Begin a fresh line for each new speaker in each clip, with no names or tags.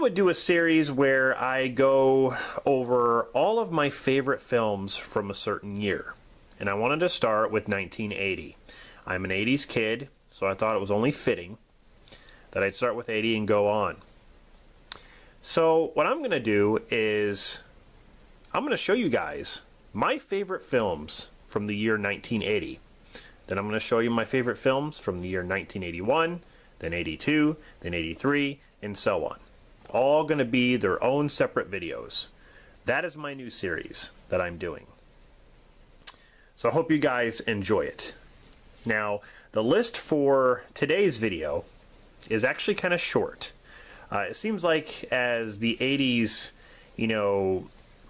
would do a series where I go over all of my favorite films from a certain year. And I wanted to start with 1980. I'm an 80s kid, so I thought it was only fitting that I'd start with 80 and go on. So what I'm going to do is I'm going to show you guys my favorite films from the year 1980. Then I'm going to show you my favorite films from the year 1981, then 82, then 83, and so on. All going to be their own separate videos. That is my new series that I'm doing. So I hope you guys enjoy it. Now, the list for today's video is actually kind of short. It seems like as the 80s,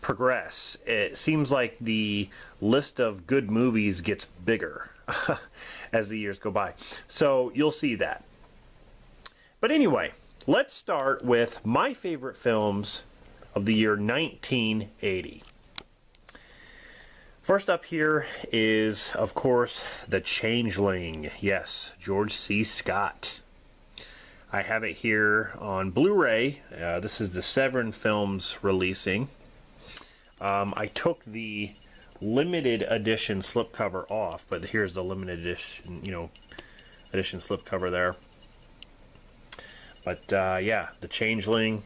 progress, it seems like the list of good movies gets bigger as the years go by. So you'll see that. But anyway, let's start with my favorite films of the year 1980. First up here is, of course, The Changeling. Yes, George C. Scott. I have it here on Blu-ray. This is the Severin Films releasing. I took the limited edition slipcover off, but here's the limited edition, edition slipcover there. But yeah, The Changeling,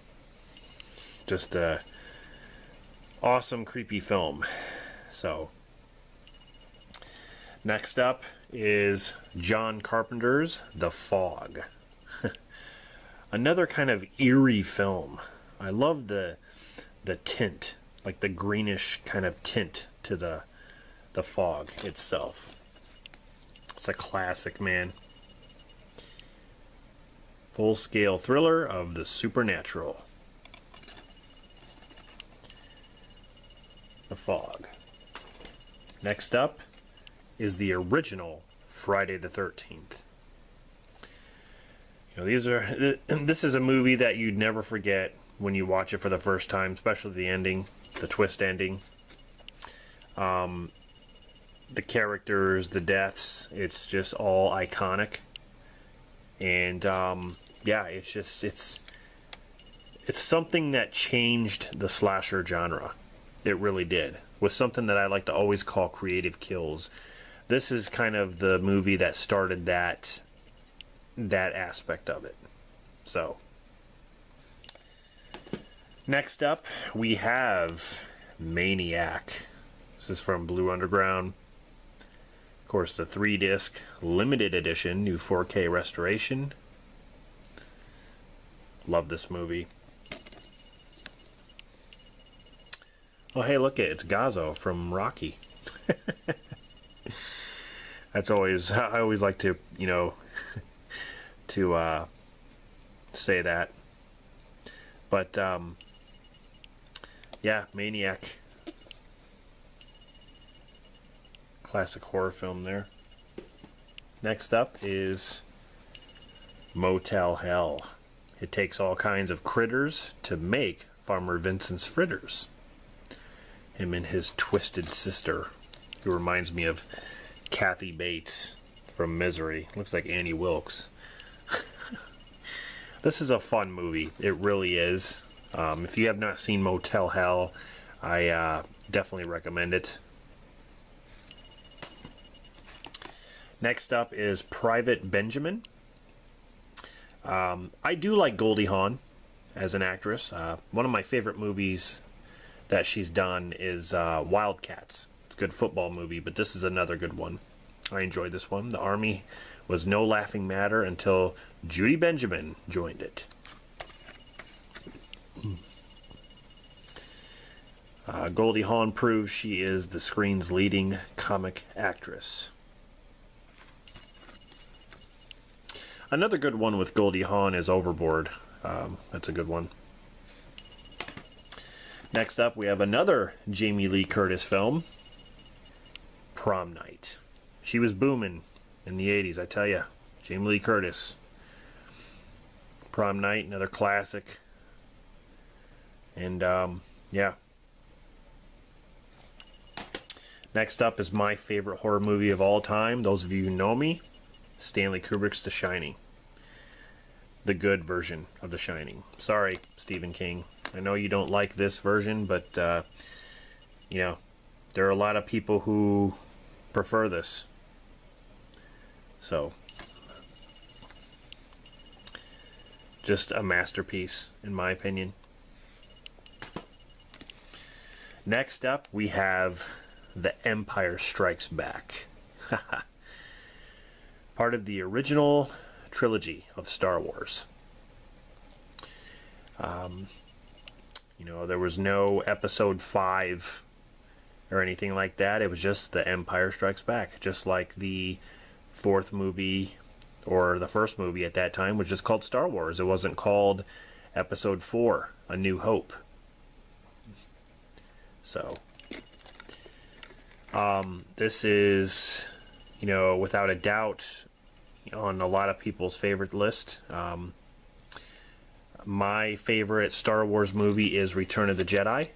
just a awesome, creepy film. So, next up is John Carpenter's The Fog. Another kind of eerie film. I love the tint, like the greenish kind of tint to the fog itself. It's a classic, man. Full-scale thriller of the supernatural. The Fog. Next up is the original Friday the 13th. This is a movie that you'd never forget when you watch it for the first time, especially the ending, the twist ending. The characters, the deaths, it's just all iconic. And yeah, it's something that changed the slasher genre. It really did. Was something that I like to always call creative kills. This is kind of the movie that started that aspect of it. So, next up we have Maniac. This is from Blue Underground. Of course, the 3-disc limited edition, new 4K restoration. Love this movie. Oh, hey, look, it's Gazzo from Rocky. That's always, I always like to, to say that. But yeah, Maniac. Classic horror film there. Next up is Motel Hell. It takes all kinds of critters to make Farmer Vincent's fritters. Him and his twisted sister, who reminds me of Kathy Bates from Misery. Looks like Annie Wilkes. This is a fun movie. It really is. If you have not seen Motel Hell, I definitely recommend it. Next up is Private Benjamin. I do like Goldie Hawn as an actress. One of my favorite movies that she's done is Wildcats. It's a good football movie, but this is another good one. I enjoyed this one. The Army was no laughing matter until Judy Benjamin joined it. Goldie Hawn proves she is the screen's leading comic actress. Another good one with Goldie Hawn is Overboard. That's a good one. Next up, we have another Jamie Lee Curtis film, Prom Night. She was booming in the 80s, I tell you. Jamie Lee Curtis. Prom Night, another classic. And, yeah. Next up is my favorite horror movie of all time. Those of you who know me, Stanley Kubrick's The Shining. the good version of The Shining. Sorry, Stephen King. I know you don't like this version, but you know, there are a lot of people who prefer this. So, just a masterpiece, in my opinion. Next up, we have The Empire Strikes Back. Part of the original trilogy of Star Wars. You know, there was no episode 5 or anything like that. It was just The Empire Strikes Back. Just like the fourth movie, or the first movie at that time, was just called Star Wars. It wasn't called Episode 4, A New Hope. So, this is, you know, without a doubt, on a lot of people's favorite list. My favorite Star Wars movie is Return of the Jedi,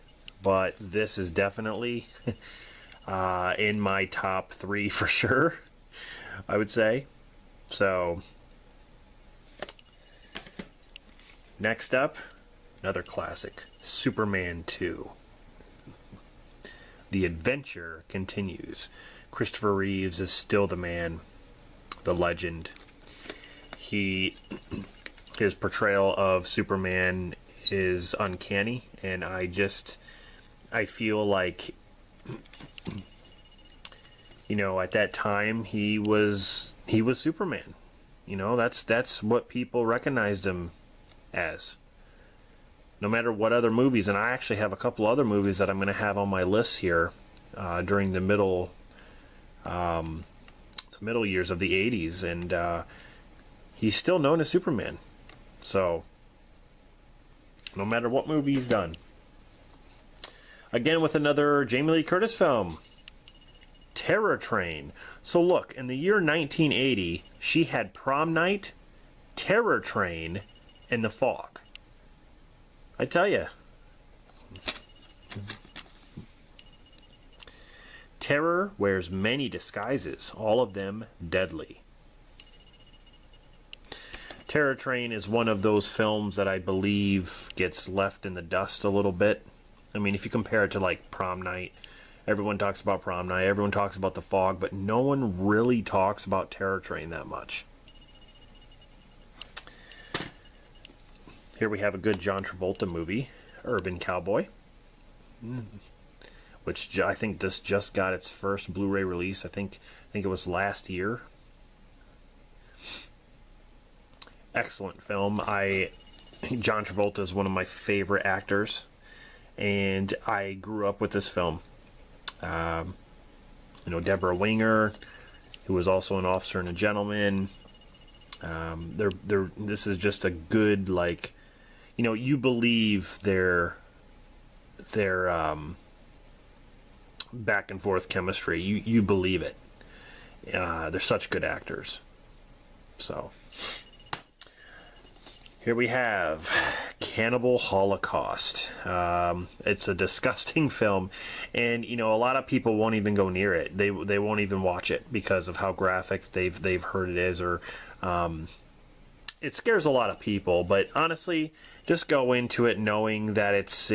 but this is definitely in my top 3 for sure, I would say. So, next up, another classic, Superman 2. The adventure continues. Christopher Reeves is still the man, the legend. His portrayal of Superman is uncanny, and I feel like, you know, at that time he was Superman. You know, that's what people recognized him as. No matter what other movies, and I actually have a couple other movies that I'm going to have on my list here during the middle years of the 80s, and he's still known as Superman. So, no matter what movie he's done. Again, with another Jamie Lee Curtis film, Terror Train. So look, in the year 1980, she had Prom Night, Terror Train, and The Fog. I tell you. Terror wears many disguises, all of them deadly. Terror Train is one of those films that I believe gets left in the dust a little bit. I mean, if you compare it to like Prom Night, everyone talks about Prom Night, everyone talks about The Fog, but no one really talks about Terror Train that much. Here we have a good John Travolta movie, Urban Cowboy, which I think this just got its first Blu-ray release. I think it was last year. Excellent film. John Travolta is one of my favorite actors, and I grew up with this film. You know, Deborah Winger, who was also an Officer and a Gentleman. This is just a good, like, you know, you believe their back and forth chemistry. You believe it. They're such good actors. So, here we have Cannibal Holocaust. It's a disgusting film, and you know, a lot of people won't even go near it. They won't even watch it because of how graphic they've heard it is, or it scares a lot of people. But honestly, just go into it knowing that it's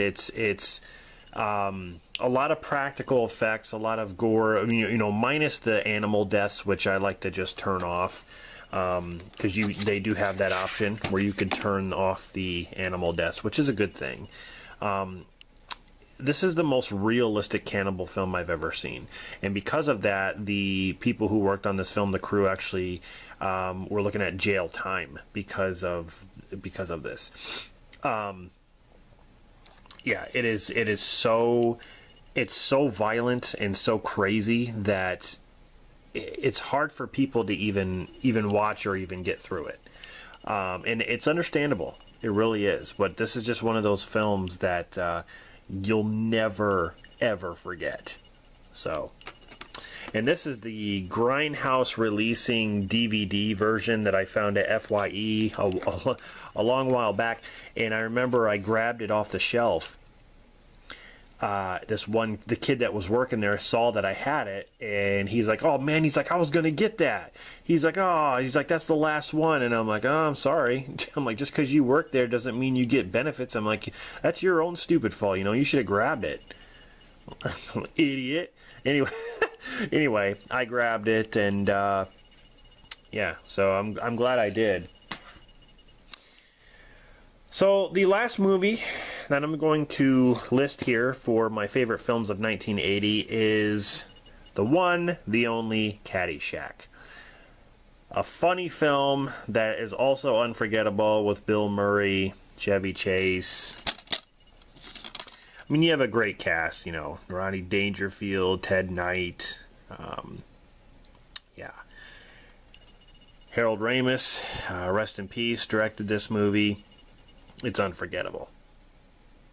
a lot of practical effects, a lot of gore. I mean, you know, minus the animal deaths, which I like to just turn off. Because they do have that option where you can turn off the animal deaths, which is a good thing. This is the most realistic cannibal film I've ever seen, and because of that, the people who worked on this film, the crew, actually were looking at jail time because of this. Yeah, it's so violent and so crazy that it's hard for people to even watch or even get through it. And it's understandable. It really is. But this is just one of those films that you'll never, ever forget. So, and this is the Grindhouse releasing DVD version that I found at FYE a long while back. And I remember I grabbed it off the shelf. the kid that was working there saw that I had it, and he's like, oh man, he's like, I was gonna get that. He's like, oh, he's like, that's the last one. And I'm like, oh, I'm sorry. I'm like, just because you work there doesn't mean you get benefits. I'm like, that's your own stupid fault, you know, you should have grabbed it. Idiot. Anyway, I grabbed it, and yeah, so I'm glad I did. So the last movie that I'm going to list here for my favorite films of 1980 is the one, the only Caddyshack. A funny film that is also unforgettable with Bill Murray, Chevy Chase. I mean, you have a great cast, you know, Rodney Dangerfield, Ted Knight, yeah. Harold Ramis, rest in peace, directed this movie. It's unforgettable.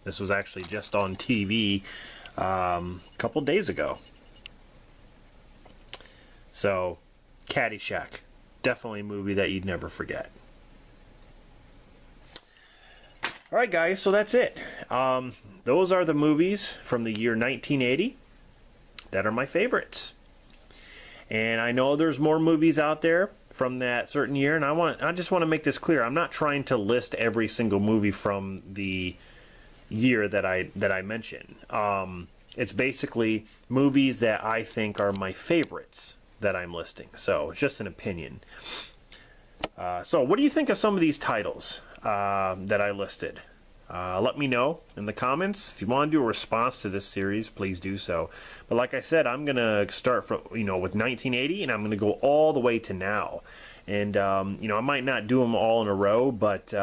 This was actually just on TV a couple days ago. So, Caddyshack. Definitely a movie that you'd never forget. Alright guys, so that's it. Those are the movies from the year 1980 that are my favorites. And I know there's more movies out there from that certain year, and I just want to make this clear. I'm not trying to list every single movie from the year that I mention. It's basically movies that I think are my favorites that I'm listing. So it's just an opinion. So what do you think of some of these titles that I listed? Let me know in the comments. If you want to do a response to this series, please do so. But like I said, I'm going to start from, with 1980, and I'm going to go all the way to now. And, I might not do them all in a row, but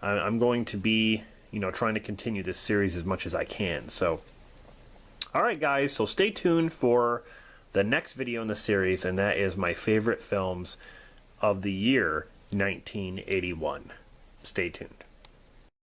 I'm going to be, trying to continue this series as much as I can. So, all right, guys, so stay tuned for the next video in the series, and that is my favorite films of the year 1981. Stay tuned.